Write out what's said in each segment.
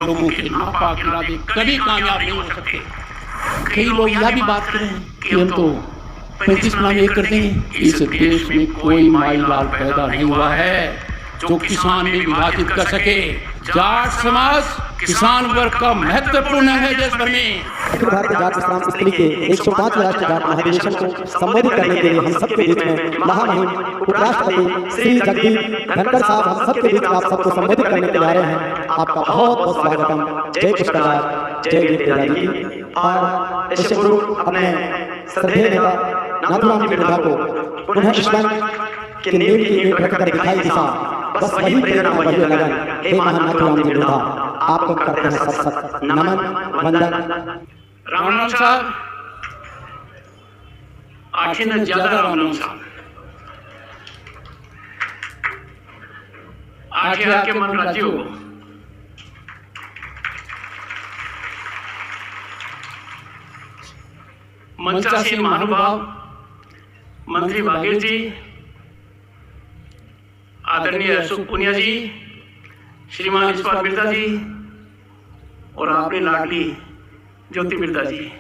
लोगों के नापाक इरादे कभी कामयाब नहीं हो सकते। कई लोग यह भी बात करें कि हम तो 35 नाम ये करते हैं। इस देश में कोई माई लाल पैदा नहीं हुआ है जो किसान में विभाजित कर सके। जाट समाज किसान वर्ग का महत्वपूर्ण है देश भर में। अखिल भारतीय जाट विश्राम स्थली के 105वें राष्ट्रीय जाट महाधिवेशन को संबोधित करने के लिए हम सबके बीच में महामहिम उपराष्ट्रपति श्री जगदीप धनखड़ साहब हम सबके बीच में आप सबको संबोधित करने के लिए आ रहे हैं। आपका बहुत बहुत स्वागतम। जय पुष्कर, जय वीर जी। और ऐसे गुरु अपने श्रद्धेय नेता नाथूराम जी बिरला को पुनः ईश्वर के नींव की ईंट रखकर दिखाई दिशा, बस वही प्रेरणा वही लगन। हे महान नाथूराम जी बिरला, आपको करते हैं सत सत नमन वंदन। रामलाल साहब, आखिर ज्यादा रामलाल साहब आके मन राजी हो। मंचासीन महानुभाव मंत्री बाघेल जी, आदरणीय अशोक पुनिया जी, श्रीमान यशपाल बिरला जी और आपने लाडली ज्योति बिरला जी,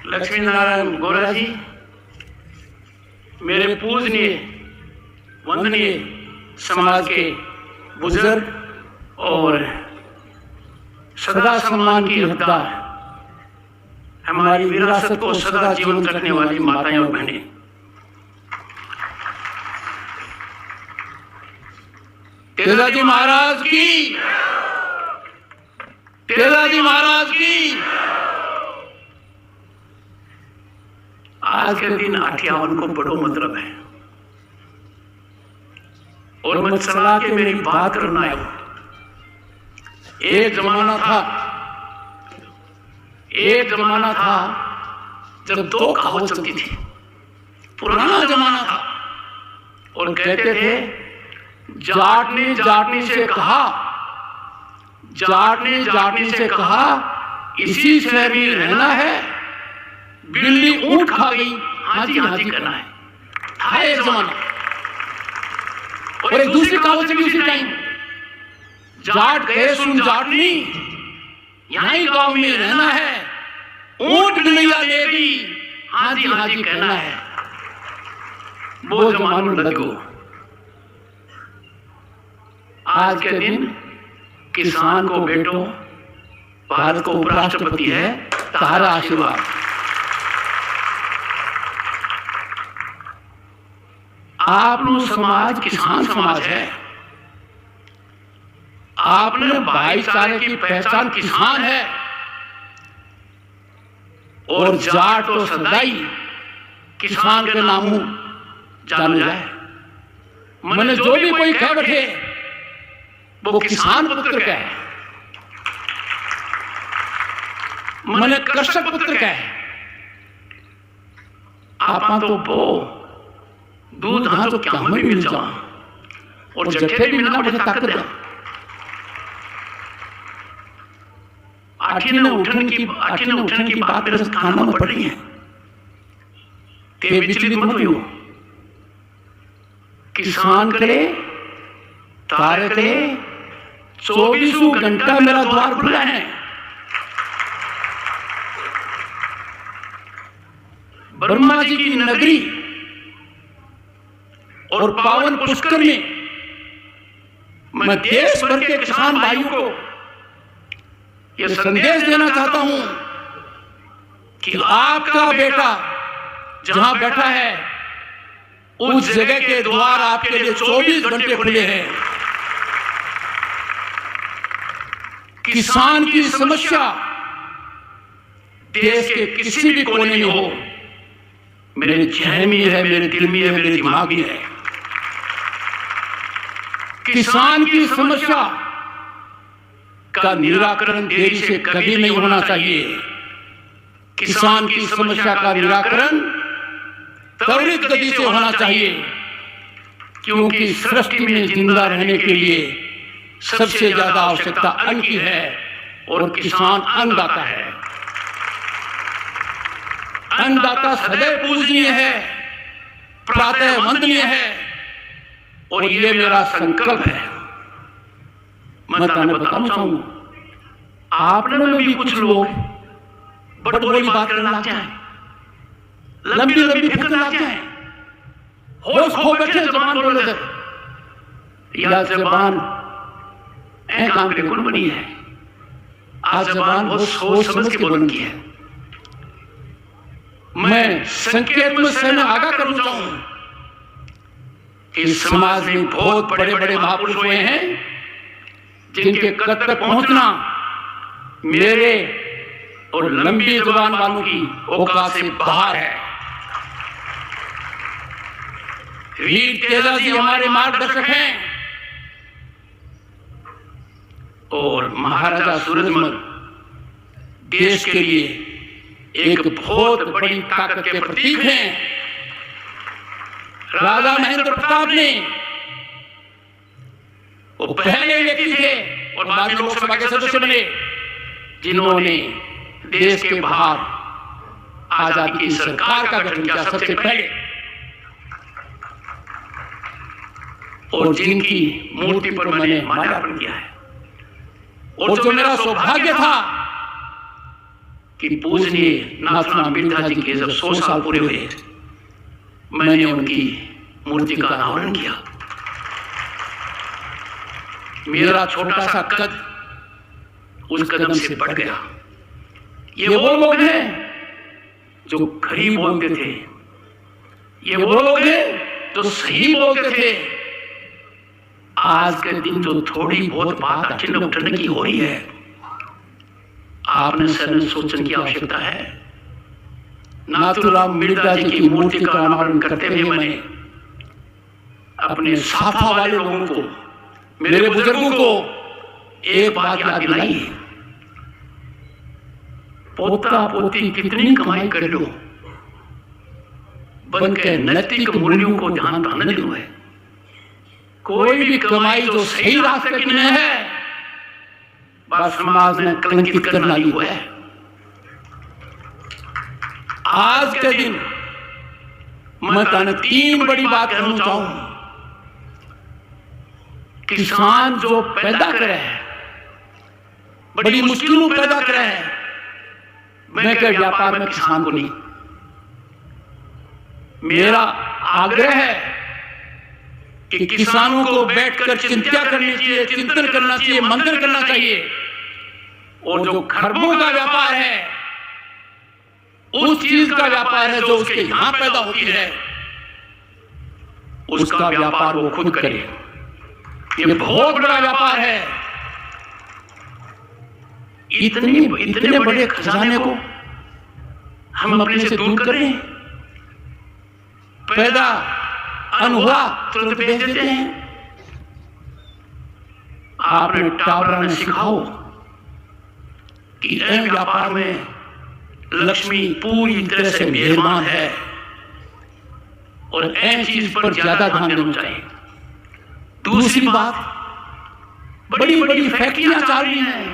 लक्ष्मी नारायण गोरा जी, मेरे पूजनीय वंदनीय समाज के बुजुर्ग और सदा सम्मान की हकदार, हमारी विरासत को सदा जीवंत रखने वाली माताएं और बहनें, तेजाजी महाराज की, तेजाजी महाराज की। आज के दिन 58 को बड़ो मतलब है और मसला के मेरी बात करना है। एक जमाना था जब दो कहावत चलती थी। पुराना जमाना था और कहते थे जाटनी से कहा, जाटनी से कहा इसी शहर में रहना है, बिल्ली ऊंट खा गई हाँ जी करना है। था एक जमाना। और एक दूसरी कहावत चली उसी टाइम, जाट कहे सुन जाटनी, यहाँ ही गांव में रहना है, ऊंट नैया लेगी हाँ जी कहना है। वो जमानो लगो। आज के दिन किसान को बेटो, भारत को उपराष्ट्रपति है, तारा आशीर्वाद। आपनो समाज किसान समाज है। आपने भाईचारे की पहचान किसान है और जाट तो सदाई किसान के नामों जाना जाए। मैंने जो भी कोई कह बैठे वो किसान पुत्र का है, मैंने कृषक पुत्र का है। आप तो वो दूध हाँ तो क्या हमें मिल जाओ और जठे भी मिलना मुझे ताकत दे। आठीने उठन की बात मेरे कानों में पड़ रही है कि विचलित मत हो। किसान करे, तारे करे, 24 घंटा मेरा द्वार खुला है। ब्रह्मा जी की नगरी और पावन पुष्कर में मैं देश भर के किसान भाइयों को यह संदेश देना चाहता हूं कि आपका बेटा जहां बैठा है उस जगह के द्वार आपके लिए 24 घंटे खुले हैं। किसान की समस्या देश के किसी भी कोने में हो, मेरे जहन में है, मेरे दिल में है, मेरे दिमाग में है। किसान की समस्या का निराकरण देरी से कभी नहीं होना चाहिए। किसान की समस्या का निराकरण त्वरित गति से होना चाहिए, क्योंकि सृष्टि में जिंदा रहने के लिए सबसे ज्यादा आवश्यकता अन्न की है और किसान अन्नदाता है। अन्नदाता सदैव पूजनीय है, प्रातः वंदनीय है और ये मेरा संकल्प है। मैं तुम्हें बताना चाहूंगा, आपने में भी कुछ लोग बड़ी बड़ी बात करने लग जाए, लंबी लंबी फिक्र लग जाए, होश खो बैठे जबान बोले तक, या जबान एक काम के गुण बनी है, आज जबान बहुत सोच समझ के बोलने की है। मैं संकेत में से आगाह करना चाहूंगा कि समाज में बहुत बड़े बड़े महापुरुष हुए हैं जिनके कद तक पहुंचना मेरे और लंबी जुबान वालों की औकात से बाहर है। वीर तेजा जी हमारे मार्गदर्शक हैं और महाराजा सूरजमल देश के लिए एक बहुत बड़ी ताकत के प्रतीक हैं। राजा महेंद्र प्रताप ने वो पहले व्यक्ति थे और बाद में लोकसभा के सदस्य बने जिन्होंने देश के बाहर आजादी की सरकार का गठन किया सबसे पहले, और जिनकी मूर्ति पर मैंने माल्यार्पण किया है। और जो मेरा सौभाग्य था कि पूजनीय नाथूराम बिरसा जी के जब 100 साल पूरे हुए, मैंने उनकी मूर्ति का अनावरण किया। मेरा छोटा सा कद उस कदम से बढ़ गया। ये वो लोग हैं जो खरी बोलते थे, ये वो लोग हैं जो सही बोलते थे। आज के दिन जो थोड़ी बहुत बात अचनक उठने की हो रही है, आपने सर सोचने की आवश्यकता है। नाथूराम बिरसा जी की मूर्ति का अनावरण करते हुए मैंने अपने साफा वाले लोगों को, मेरे बुजुर्गों को एक बात याद दिलाई, पोता पोती कितनी कमाई कर लो, बन के नैतिक मूल्यों को ध्यान रहने दो है। कोई भी कमाई जो सही रास्ते की नहीं है, बस समाज ने कलंकित करना ही हुआ है। आज के दिन मैं कहना 3 बड़ी बात कहना चाहूं। किसान जो पैदा करे है, बड़ी मुश्किलों पैदा करे है, मैं क्या व्यापार में किसान को नहीं। मेरा आग्रह है कि किसानों को बैठकर चिंता करनी चाहिए, चिंतन करना चाहिए, मंथन करना चाहिए। और जो खरबों का व्यापार है, उस चीज का व्यापार है जो उसके यहां पैदा होती है, उसका व्यापार वो खुद करे। ये बहुत बड़ा व्यापार है। इतने बड़े खजाने को हम अपने से दूर करें, पैदा अनहुआ तुरंत बेच देते हैं। आपने टावरा ने सिखाओ कि व्यापार में लक्ष्मी पूरी तरह से मेहमान है और ऐसी चीज पर ज्यादा ध्यान देना चाहिए। दूसरी बात, बड़ी बड़ी फैक्ट्रियां चल रही हैं,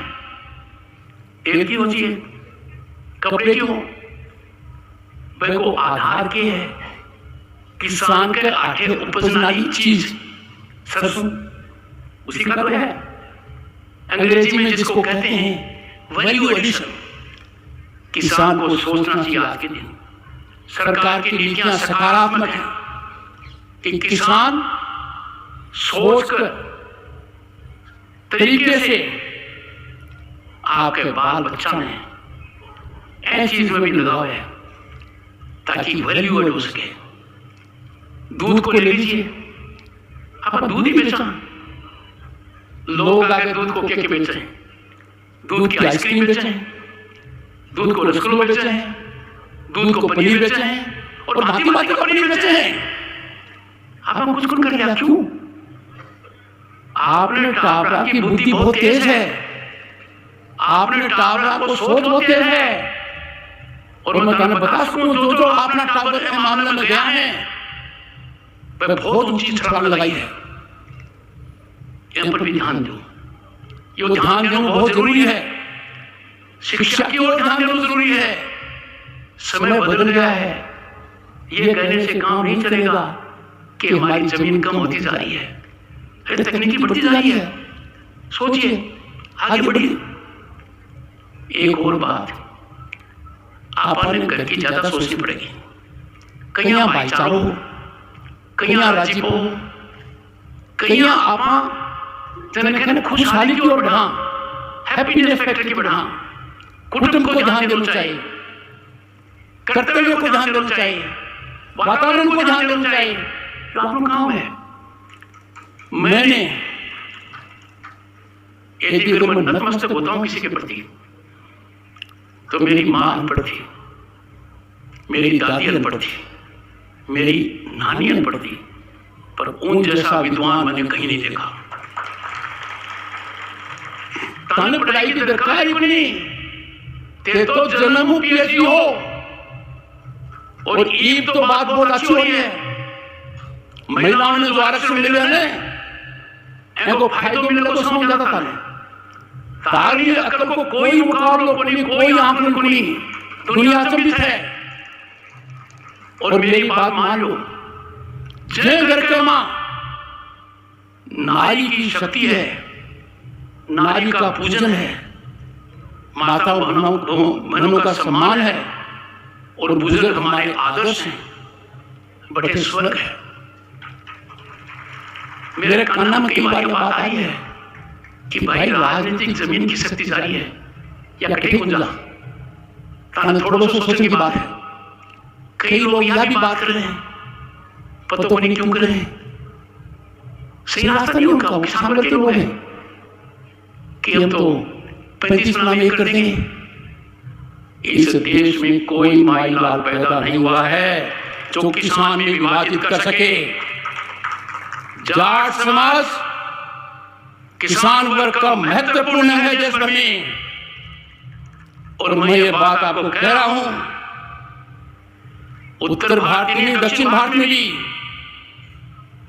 एक ही होती है, कपड़े की हो, वो आधार के है किसान के आटे उपजने वाली चीज सरसों, उसी का तो है। अंग्रेजी में जिसको कहते हैं वैल्यू एडिशन। किसान को सोचना चाहिए आज के दिन। सरकार की नीतियां सकारात्मक है कि किसान सोचकर तरीके से आपके बाल बच्चा में ऐसी चीज में भी लगाव है ताकि वैल्यू ऐड हो सके। दूध को ले लीजिए, आप दूध ही बेचा, लोग आगे दूध को क्या बेच रहे हैं? दूध की आइसक्रीम बेचे हैं, दूध को रसगुल्ला बेचे हैं, दूध को पनीर बेचे हैं और भांति भांति का पनीर बेचे हैं। आप कुछ कर लिया क्यों? आपने टावरा की बुद्धि बहुत तेज है, आपने टावरा को सोच बहुत तेज है। और मैं तुम्हें बता सकूं, जो आपने टावरा के मामले में गया है वह बहुत ऊंची छलांग लगाई है। इन पर भी ध्यान दो, ये ध्यान देना बहुत जरूरी है। शिक्षा की ओर ध्यान देना जरूरी है। समय बदल गया है, ये कहने से काम नहीं चलेगा कि हमारी जमीन कम होती जा रही है, तकनीकी बढ़ती जा रही है। सोचिए, आगे बढ़िए। एक और बात आपने घर की ज्यादा सोचनी पड़ेगी। कहीं भाईचारो हो, कहीं राजीपो हो, कहीं आप जन खुशहाली की ओर बढ़ा, हैप्पीनेस फैक्टर की बढ़ा, कुटुंब को ध्यान देना चाहिए, कर्तव्य को ध्यान देना चाहिए, वातावरण को ध्यान देना चाहिए। जो आप लोग काम है, मैंने यदि अगर मैं नतमस्तक होता हूं किसी के प्रति, तो मेरी मां अनपढ़ थी, मेरी दादी अनपढ़ थी, मेरी नानी अनपढ़ थी, पर उन जैसा विद्वान मैंने कहीं नहीं देखा। ताने पढ़ाई की दरकार ही नहीं, ते तो जन्म पीएचडी हो, और ईब तो बात बहुत अच्छी हो रही है। महिलाओं ने जो आरक्षण मिले हैं, इनको फायदों मिले तो समझ जाता था। तारी अकल को कोई मुकाबला नहीं, कोई आंकलन को नहीं, दुनिया अचंभित है। और मेरी बात मान लो, जय घर के मां नारी की शक्ति है, नारी का पूजन है, माता बहनों का सम्मान है, और बुजुर्ग हमारे आदर्श हैं, बड़े स्वर्ग है। मेरे कान्ना में कई बार बात आई है कि भाई राजनीतिक जमीन की शक्ति जारी है या कहीं गुंजा, थोड़ा सा सोचने की बात है। कई लोग यह भी बात कर रहे हैं, पता नहीं क्यों कर रहे हैं, सही रास्ता नहीं उनका, किसान करते लोग हैं कि हम तो 35 में 1 कर देंगे। इस देश में कोई माई लाल पैदा नहीं हुआ है जो किसान में विभाजित कर सके। जाट समाज किसान वर्ग का महत्वपूर्ण है देश भर में, और मैं ये बात आपको कह रहा हूं, उत्तर भारत में, दक्षिण भारत में भी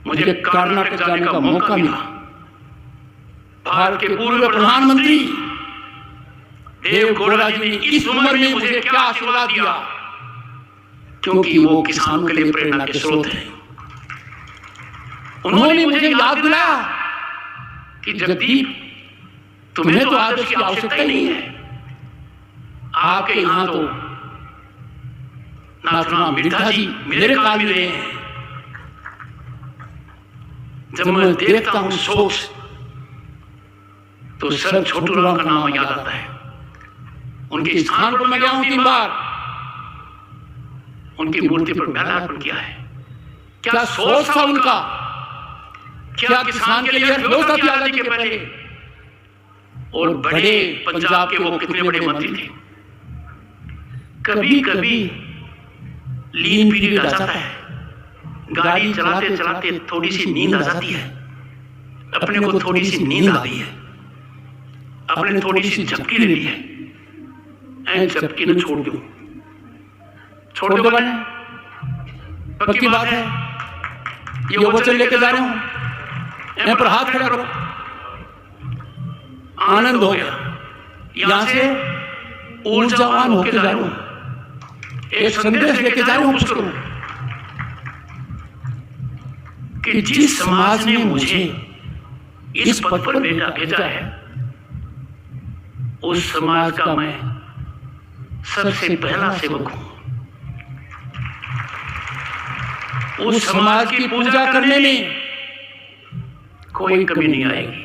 मुझे कर्नाटक जाने का मौका मिला। भारत के पूर्व प्रधानमंत्री देवेगौड़ा जी ने इस उम्र में मुझे क्या आशीर्वाद दिया, क्योंकि वो किसानों के लिए प्रेरणा के स्रोत हैं। उन्होंने मुझे याद दिलाया कि जगदीप, तुम्हें तो आदर्श की आवश्यकता ही नहीं है, आपके यहां तो नाथुराम मिर्धा जी मेरे काल में रहे हैं। जब मैं देखता हूं सोच, तो सर छोटू राम का नाम याद आता है। उनके स्थान पर मैं गया हूं 3 बार, उनकी मूर्ति पर माल्यार्पण किया है। क्या सोच था उनका, क्या किसान के लिए व्यवस्था थी आजादी के पहले। और बड़े पंजाब के वो कितने बड़े मंत्री थे। कभी कभी लीन पीरियड आ जाता है, गाड़ी चलाते चलाते थोड़ी सी नींद आ जाती है, अपने को थोड़ी सी नींद आ गई है, अपने थोड़ी सी झपकी ले ली है, झपकी न छोड़ दो, छोड़ दो बने, पक्की बात है। ये वचन लेके जा रहा हूं, यहां पर हाथ खड़ा करो। आनंद हो गया, यहां से ऊर्जावान होके जा रहा हूं, एक संदेश लेके जा रहा हूं पुष्कर कि जिस समाज ने मुझे इस पद पर भेजा है, उस समाज का मैं सबसे पहला सेवक हूं। उस समाज की पूजा करने में कोई कमी नहीं आएगी,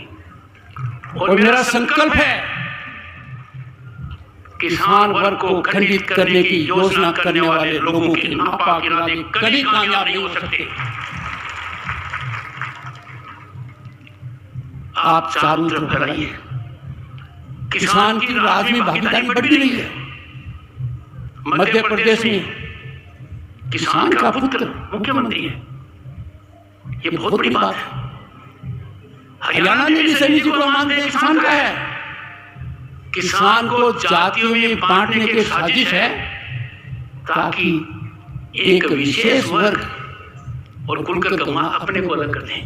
और मेरा संकल्प है किसान वर्ग को खंडित करने की योजना करने वाले लोगों के नापाक इरादे कभी कामयाब नहीं हो सकते। आप चारों तरफ फैलाइए, किसान की राज में भागीदारी बढ़ रही है। मध्य प्रदेश में किसान का पुत्र मुख्यमंत्री है, ये बहुत बड़ी बात है। हरियाणा में भी सैनिक जी को मानते हैं, किसान का है। किसान को जातियों में बांटने की साजिश है, ताकि एक विशेष वर्ग और कुलकर कमा अपने को अलग कर दें।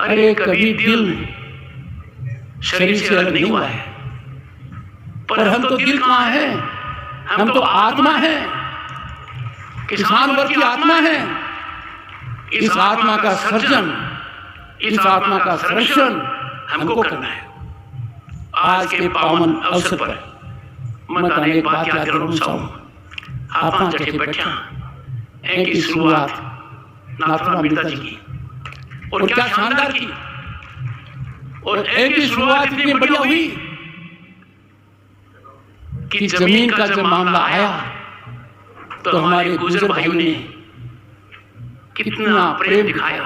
अरे कभी दिल शरीर से अलग नहीं हुआ है, पर हम तो दिल कहां है, हम तो आत्मा है, किसान वर्ग की आत्मा है। इस आत्मा का सर्जन, इस आत्मा का संरक्षण हमको करना है। आज के पावन अवसर पर मैं तने एक बात याद करूँ चाहूँ, आप जैसे बैठा की शुरुआत नाथुराम मिर्जा जी की, और क्या शानदार की, और की शुरुआत इतनी बढ़िया हुई कि जमीन का जब मामला आया तो हमारे गुजर भाइयों ने कितना प्रेम दिखाया,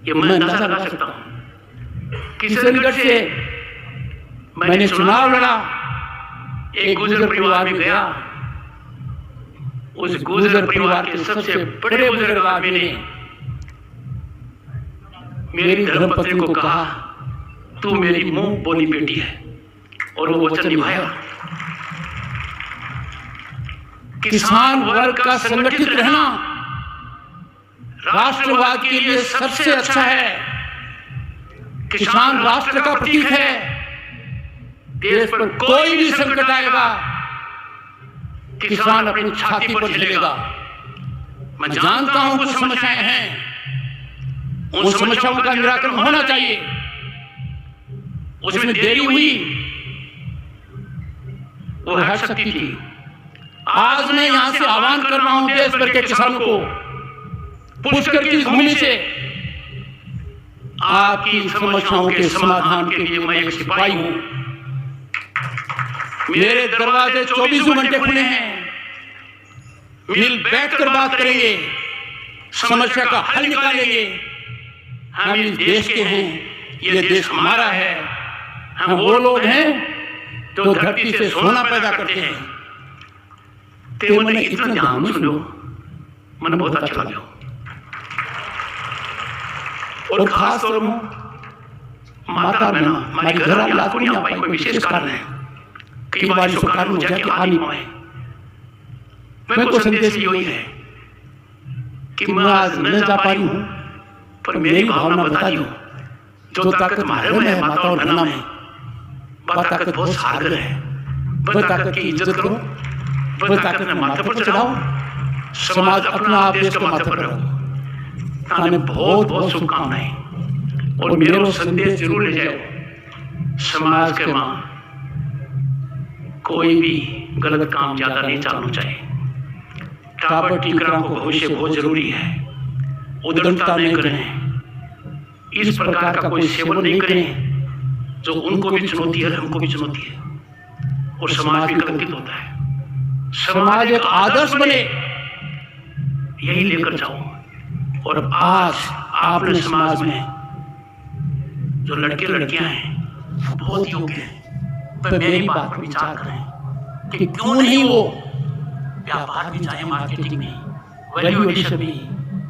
ये मैं अंदाजा लगा सकता हूं। किशनगढ़ से मैंने चुनाव लड़ा, एक गुजर परिवार में गया, उस गुजर परिवार के सबसे बड़े बुजुर्ग आदमी ने मेरी धर्मपत्नी को कहा, तू मेरी मुंह बोली बेटी है, और वो वचन निभाया। किसान वर्ग का संगठित रहना राष्ट्रवाद के लिए सबसे अच्छा है। किसान राष्ट्र का प्रतीक है। देश पर कोई भी संकट आएगा, किसान अपनी छाती पर झेलेगा। मैं जानता हूं कुछ समस्याएं हैं, उन समस्याओं का निराकरण होना चाहिए, उसमें देरी हुई वो हट सकती थी। आज मैं यहां से आह्वान कर रहा हूं देश भर के किसानों को, पुष्कर की भूमि से आपकी समस्याओं के समाधान के लिए मैं एक सिपाही हूं। मेरे दरवाजे 24 घंटे खुले हैं, मिल बैठकर बात करेंगे, समस्या का हल निकालेंगे। हम इस देश के हैं, ये देश हमारा है। हम वो लोग हैं जो धरती से सोना पैदा करते हैं। ते मैंने इतना ध्यान सुनो, मैंने बहुत अच्छा लगा। और खास तौर पर माता बहना हमारी घर वाली लात को नहीं आ पाई, कोई विशेष कारण है, कई बार इसको कारण हो जाए कि आ नहीं पाए। मेरे को संदेश यही है कि मैं आज न जा पा रही हूं, पर मेरी भावना बता दूं, जो ताकत हमारे में है माता और बहना में, वह ताकत बहुत सागर है। वह ताकत की इज्जत करो, वह ताकत अपने माथे पर चढ़ाओ, समाज अपना आप देश के माथे पर रखो। ताने बहुत बहुत शुभकामनाएं, और मेरा संदेश जरूर ले जाओ। समाज के मां कोई भी गलत काम ज्यादा नहीं चलना चाहिए। टाबर टीकरा को भविष्य बहुत जरूरी है। उद्दंडता नहीं करें, इस प्रकार का कोई सेवन नहीं करें जो उनको भी चुनौती है, हमको भी चुनौती है, और समाज भी कलंकित होता है। समाज एक आदर्श बने, यही लेकर जाओ। और आज आपने समाज में जो लड़के लड़कियां हैं बहुत योग्य हैं, पर मेरी बात पर विचार करें कि क्यों नहीं वो व्यापार में जाए, मार्केटिंग में, वैल्यू एडिशन में,